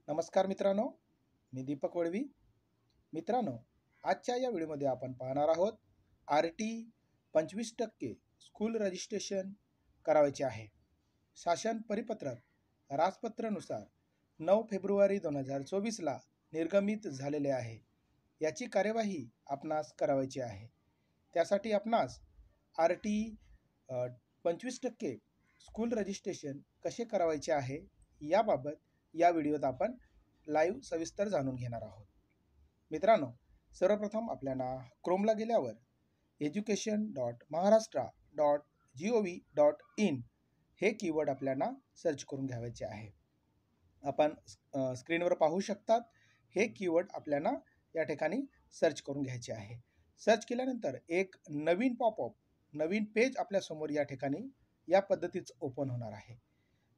नमस्कार मित्रांनो, मी दीपक वळवी. मित्रांनो, आजच्या या व्हिडिओमध्ये आपण पाहणार आहोत RT 25% स्कूल रजिस्ट्रेशन करावायचे आहे. शासन परिपत्रक राजपत्रानुसार 9 फेब्रुवारी 2024ला निर्गमित झालेले आहे. याची कार्यवाही आपणास करावायची आहे. त्यासाठी आपणास RT 25% स्कूल रजिस्ट्रेशन कसे करावायचे आहे याबाबत या व्हिडिओत आपण लाईव्ह सविस्तर जाणून घेणार आहोत. मित्रांनो, सर्वप्रथम आपल्याला क्रोमला गेल्यावर education.maharashtra.gov.in हे कीवर्ड आपल्याला सर्च करून घ्यायचे आहे. आपण स्क्रीनवर पाहू शकतात. हे कीवर्ड आपल्याला या ठिकाणी सर्च करून घ्यायचे आहे. सर्च केल्यानंतर एक नवीन नवीन पेज आपल्या समोर या ठिकाणी या पद्धतीचं ओपन होणार आहे.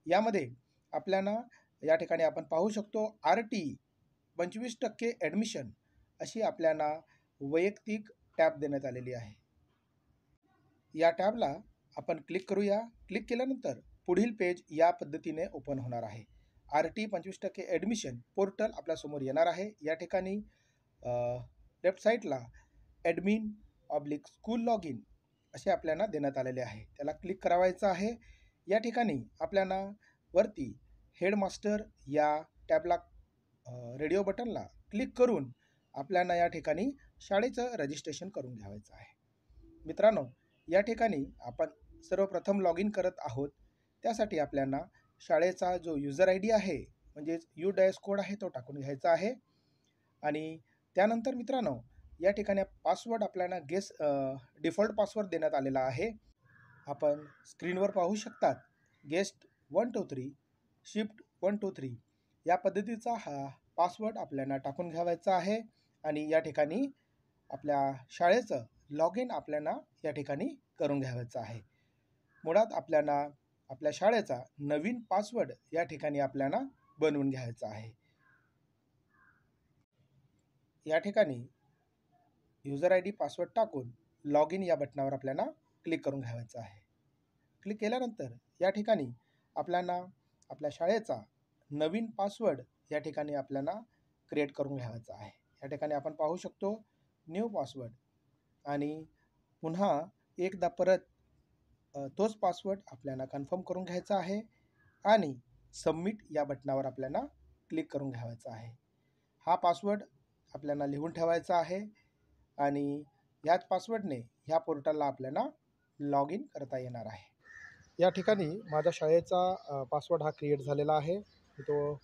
यामध्ये आपल्याला या ठिकाणी आपण पाहू शकतो RT 25% ॲडमिशन अशी आपल्याला वैयक्तिक टॅब देण्यात आलेली आहे. या टॅबला आपण क्लिक करूया. क्लिक केल्यानंतर पुढील पेज या पद्धतीने ओपन होणार आहे. RT 25% ॲडमिशन पोर्टल आपल्यासमोर येणार आहे. या ठिकाणी लेफ्ट साईडला ॲडमिन/स्कूल लॉग इन असे आपल्याला देण्यात आलेले आहे. त्याला क्लिक करावायचं आहे. या ठिकाणी आपल्याला वरती हेडमास्टर या टॅबला रेडिओ बटनला क्लिक करून आपल्याला या ठिकाणी शाळेचं रजिस्ट्रेशन करून घ्यायचं आहे. मित्रांनो, या ठिकाणी आपण सर्वप्रथम लॉग इन करत आहोत. त्यासाठी आपल्याला शाळेचा जो युजर ID आहे म्हणजेच UDAS कोड आहे तो टाकून घ्यायचा आहे. आणि त्यानंतर मित्रांनो, या ठिकाणी पासवर्ड आपल्याला डिफॉल्ट पासवर्ड देण्यात आलेला आहे. आपण स्क्रीनवर पाहू शकतात. गेस्ट 123 शिफ्ट 123 या पद्धतीचा हा पासवर्ड आपल्याला टाकून घ्यायचा आहे. आणि या ठिकाणी आपल्या शाळेचं लॉग इन आपल्याला या ठिकाणी करून घ्यायचं आहे. मुळात आपल्याला आपल्या शाळेचा नवीन पासवर्ड या ठिकाणी आपल्याला बनवून घ्यायचा आहे. या ठिकाणी युजर ID पासवर्ड टाकून लॉग इन या बटनावर आपल्याला क्लिक करून घ्यायचं आहे. क्लिक केल्यानंतर या ठिकाणी आपल्याला आपल्या शाळेचा नवीन पासवर्ड या ठिकाणी आपल्याला क्रिएट करून घ्यायचा आहे. या ठिकाणी आपण पाहू शकतो न्यू पासवर्ड आणि पुन्हा एकदा परत तोच पासवर्ड आपल्याला कन्फर्म करून घ्यायचा आहे आणि सबमिट या बटनावर आपल्याला क्लिक करून घ्यायचा आहे. हा पासवर्ड आपल्याला लिहून ठेवायचा आहे आणि याच पासवर्डने ह्या पोर्टलला आपल्याला लॉग इन करता येणार आहे. या ठिकाणी माझ्या शाळेचा पासवर्ड हा क्रिएट झालेला आहे. तो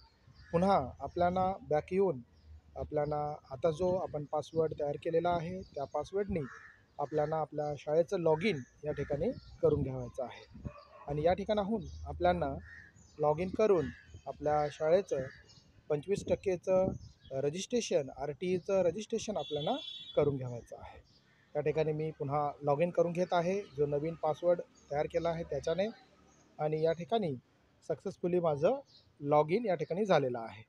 पुन्हा आपल्याला बॅक येऊन आपल्याला आता जो आपण पासवर्ड तयार केलेला आहे त्या पासवर्डने आपल्याला आपल्या शाळेचं लॉग इन या ठिकाणी करून घ्यायचं आहे. आणि या ठिकाणाहून आपल्याला लॉग इन करून आपल्या शाळेचं 25%चं रजिस्ट्रेशन RTचं रजिस्ट्रेशन आपल्याला करून घ्यायचं आहे. या ठिकाणी मी पुन्हा लॉग इन करून घेत आहे जो नवीन पासवर्ड तयार केला आहे त्याच्याने. आणि या ठिकाणी सक्सेसफुली माझं लॉग इन या ठिकाणी झालेलं आहे.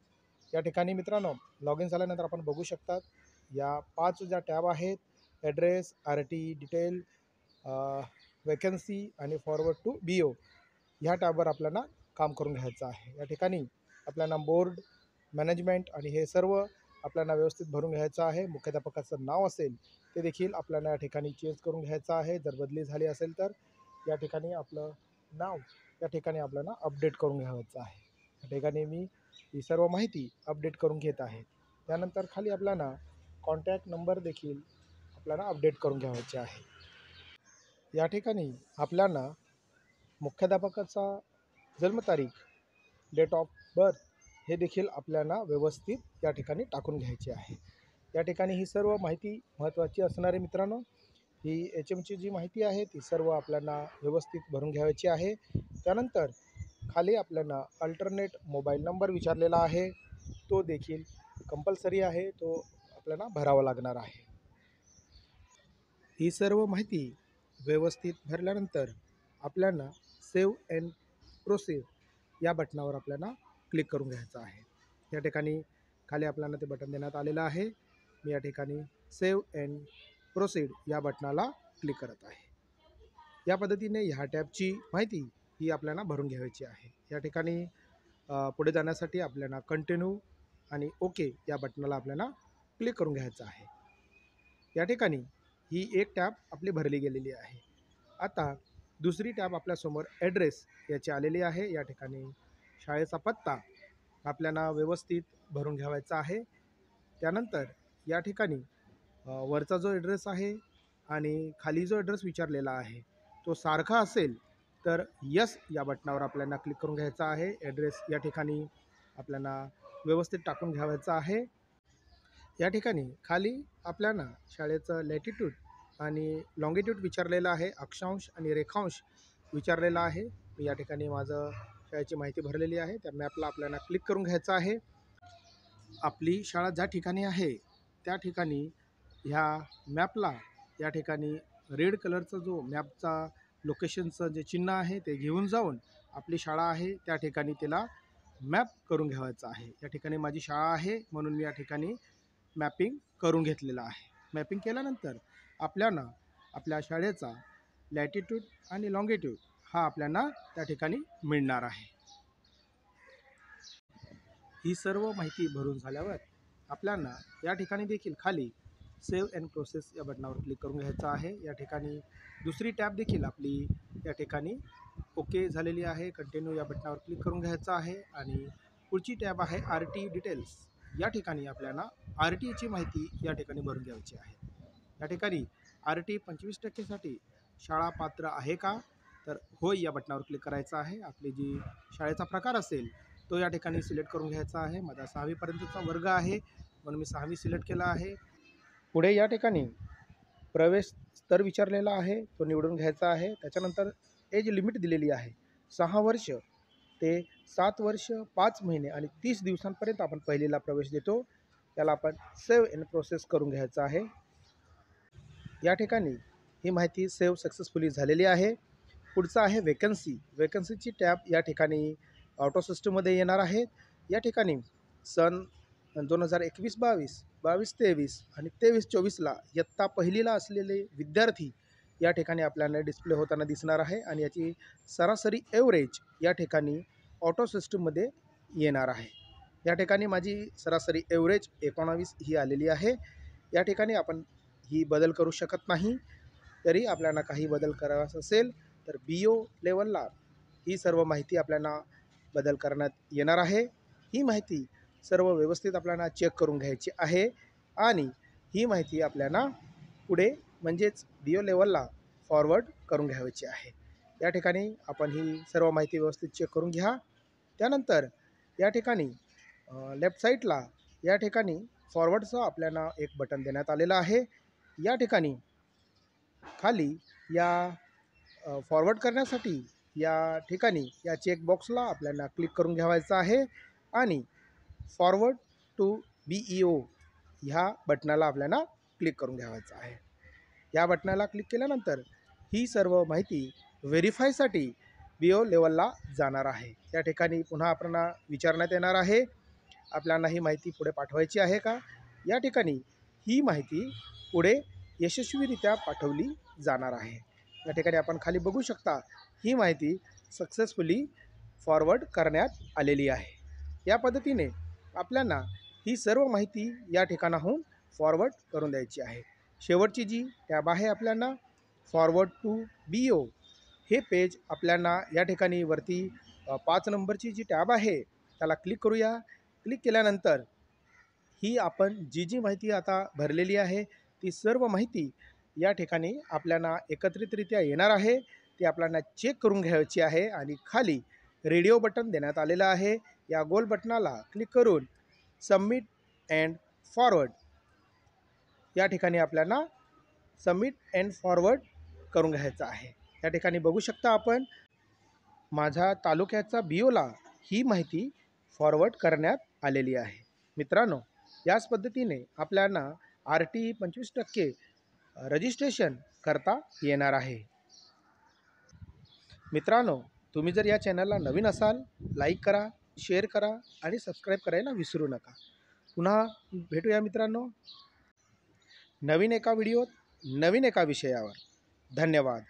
या ठिकाणी मित्रांनो, लॉग इन झाल्यानंतर आपण बघू शकतात या 5 ज्या टॅब आहेत ॲड्रेस, RT डिटेल, वॅकन्सी आणि फॉरवर्ड टू BO ह्या टॅबवर आपल्याला काम करून घ्यायचं आहे. या ठिकाणी आपल्याला बोर्ड, मॅनेजमेंट आणि हे सर्व आपल्याला व्यवस्थित भरून घ्यायचं आहे. मुख्याध्यापकाचं नाव असेल ते देखील आपल्याला या ठिकाणी चेंज करून घ्यायचं आहे. जर बदली झाली असेल तर या ठिकाणी आपलं नाव या ठिकाणी आपल्याला अपडेट करून घ्यायचं आहे. या ठिकाणी मी ही सर्व माहिती अपडेट करून घेत आहे. त्यानंतर खाली आपल्याला कॉन्टॅक्ट नंबर देखील आपल्याला अपडेट करून घ्यायचे आहे. या ठिकाणी आपल्याला मुख्याध्यापकाचा जन्मतारीख, डेट ऑफ बर्थ हे देखील आपल्याला व्यवस्थित या ठिकाणी टाकून घ्यायचे आहे. या ठिकाणी ही सर्व माहिती महत्त्वाची असणार आहे मित्रांनो. ही HMची जी माहिती आहे ती सर्व आपल्याला व्यवस्थित भरून घ्यायची आहे. त्यानंतर खाली आपल्याला अल्टरनेट मोबाईल नंबर विचारलेला आहे तो देखील कंपल्सरी आहे, तो आपल्याला भरावा लागणार आहे. ही सर्व माहिती व्यवस्थित भरल्यानंतर आपल्याला सेव्ह अँड प्रोसीड या बटनावर आपल्याला क्लिक करून घ्यायचं आहे. या ठिकाणी खाली आपल्याला ते बटन देण्यात आलेलं आहे. मी या ठिकाणी सेव्ह अँड प्रोसीड या बटनाला क्लिक करत आहे. या पद्धतीने ह्या टॅबची माहिती ही आपल्याला भरून घ्यायची आहे. या ठिकाणी पुढे जाण्यासाठी आपल्याला कंटिन्यू आणि ओके या बटनाला आपल्याला क्लिक करून घ्यायचं आहे. या ठिकाणी ही एक टॅब आपली भरली गेलेली आहे. आता दुसरी टॅब आपल्यासमोर ॲड्रेस याची आलेली आहे. या ठिकाणी शाळेचा पत्ता आपल्याला व्यवस्थित भरून घ्यावायचा आहे. त्यानंतर या ठिकाणी वरचा जो ॲड्रेस आहे आणि खाली जो ॲड्रेस विचारलेला आहे तो सारखा असेल तर यस या बटनावर आपल्याला क्लिक करून घ्यायचा आहे. ॲड्रेस या ठिकाणी आपल्याला व्यवस्थित टाकून घ्यावायचा आहे. या ठिकाणी खाली आपल्याला शाळेचं लॅटिट्यूड आणि लॉंगिट्यूड विचारलेलं आहे, अक्षांश आणि रेखांश विचारलेला आहे. मी या ठिकाणी माझं शाळेची माहिती भरलेली आहे. त्या मॅपला आपल्याला क्लिक करून घ्यायचं आहे. आपली शाळा ज्या ठिकाणी आहे त्या ठिकाणी ह्या मॅपला या ठिकाणी रेड कलरचा जो मॅपचा लोकेशनचं जे चिन्ह आहे ते घेऊन जाऊन आपली शाळा आहे त्या ठिकाणी तिला मॅप करून घ्यावायचं आहे. या ठिकाणी माझी शाळा आहे म्हणून मी या ठिकाणी मॅपिंग करून घेतलेलं आहे. मॅपिंग केल्यानंतर आपल्याला आपल्या शाळेचा लॅटिट्यूड आणि लॉंगिट्यूड हा आपल्याला त्या ठिकाणी मिळणार आहे. ही सर्व माहिती भरून झाल्यावर आपल्याला या ठिकाणी देखील खाली सेव्ह अँड प्रोसेस या बटनावर क्लिक करून घ्यायचं आहे. या ठिकाणी दुसरी टॅब देखील आपली या ठिकाणी ओके झालेली आहे. कंटिन्यू या बटनावर क्लिक करून घ्यायचं आहे आणि पुढची टॅब आहे RT डिटेल्स. या ठिकाणी आपल्याला RTची माहिती या ठिकाणी भरून घ्यायची आहे. या ठिकाणी RT 25% साठी शाळा पात्र आहे का, तर होय या बटनावर क्लिक करायचं आहे. आपली जी शाळेचा प्रकार असेल तो या ठिकाणी सिलेक्ट करून घ्यायचा आहे. माझा 6वी पर्यंतचा वर्ग आहे म्हणून मी 6वी सिलेक्ट केला आहे. पुढे या ठिकाणी प्रवेश स्तर विचारलेला आहे तो निवडून घ्यायचा आहे. त्याच्यानंतर एज लिमिट दिलेली आहे 6 वर्ष ते 7 वर्ष 5 महिने आणि 30 दिवसांपर्यंत आपण पहिलीला प्रवेश देतो. त्याला आपण सेव्ह इन प्रोसेस करून घ्यायचं आहे. या ठिकाणी ही माहिती सेव्ह सक्सेसफुली झालेली आहे. पुढचं आहे वेकन्सी. वेकन्सीची टॅब या ठिकाणी ऑटो सिस्टममध्ये येणार आहे. या ठिकाणी सन 2021-22, 22-23 आणि 23-24ला इयत्ता पहिलीला असलेले विद्यार्थी या ठिकाणी आपल्याला डिस्प्ले होताना दिसणार आहे आणि याची सरासरी एव्हरेज या ठिकाणी ऑटो सिस्टममध्ये येणार आहे. या ठिकाणी माझी सरासरी एव्हरेज 19 ही आलेली आहे. या ठिकाणी आपण ही बदल करू शकत नाही. तरी आपल्याला काही बदल करायचा असेल तर BO लेवलला ही सर्व माहिती आपल्याला बदल करण्यात येणार आहे. ही माहिती सर्व व्यवस्थित आपल्याला चेक करून घ्यायची आहे आणि ही माहिती आपल्याला पुढे म्हणजेच BO लेवलला फॉरवर्ड करून घ्यायची आहे. या ठिकाणी आपण ही सर्व माहिती व्यवस्थित चेक करून घ्या. त्यानंतर या ठिकाणी लेफ्ट साईडला या ठिकाणी फॉरवर्डचं आपल्याला एक बटन देण्यात आलेलं आहे. या ठिकाणी खाली या फॉरवर्ड करण्यासाठी या ठिकाणी या चेकबॉक्सला आपल्याला क्लिक करून घ्यावायचं आहे आणि फॉरवर्ड टू BEO ह्या बटनाला आपल्याला क्लिक करून घ्यावायचं आहे. या बटनाला क्लिक केल्यानंतर ही सर्व माहिती व्हेरीफायसाठी BO लेवलला जाणार आहे. या ठिकाणी पुन्हा आपल्याला विचारण्यात येणार आहे आपल्याला ही माहिती पुढे पाठवायची आहे का. या ठिकाणी ही माहिती पुढे यशस्वीरित्या पाठवली जाणार आहे. या ठिकाणी आपण खाली बघू शकता ही माहिती सक्सेसफुली फॉरवर्ड करण्यात आलेली आहे. या पद्धतीने आपल्याला ही सर्व माहिती या ठिकाणाहून फॉरवर्ड करून द्यायची आहे. शेवटची जी टॅब आहे आपल्याला फॉरवर्ड टू BO हे पेज आपल्याला या ठिकाणी वरती 5 नंबरची जी टॅब आहे त्याला क्लिक करूया. क्लिक केल्यानंतर ही आपण जी माहिती आता भरलेली आहे ती सर्व माहिती या ठिकाणी आपल्याला एकत्रितरित्या येणार आहे. ती आपल्याला चेक करून घ्यायची आहे आणि खाली रेडिओ बटन देण्यात आलेलं आहे. या गोल बटनाला क्लिक करून सबमिट अँड फॉरवर्ड या ठिकाणी आपल्याला सबमिट अँड फॉरवर्ड करून घ्यायचं आहे. या ठिकाणी बघू शकता आपण माझ्या तालुक्याचा BOला ही माहिती फॉरवर्ड करण्यात आलेली आहे. मित्रांनो, याच पद्धतीने आपल्याला RT 25% रजिस्ट्रेशन करता येणार आहे. मित्रांनो, तुम्ही जर या चॅनलला नवीन असाल लाईक करा, शेअर करा आणि सबस्क्राईब करायला विसरू नका. पुन्हा भेटूया मित्रांनो नवीन एका व्हिडिओत नवीन एका विषयावर. धन्यवाद.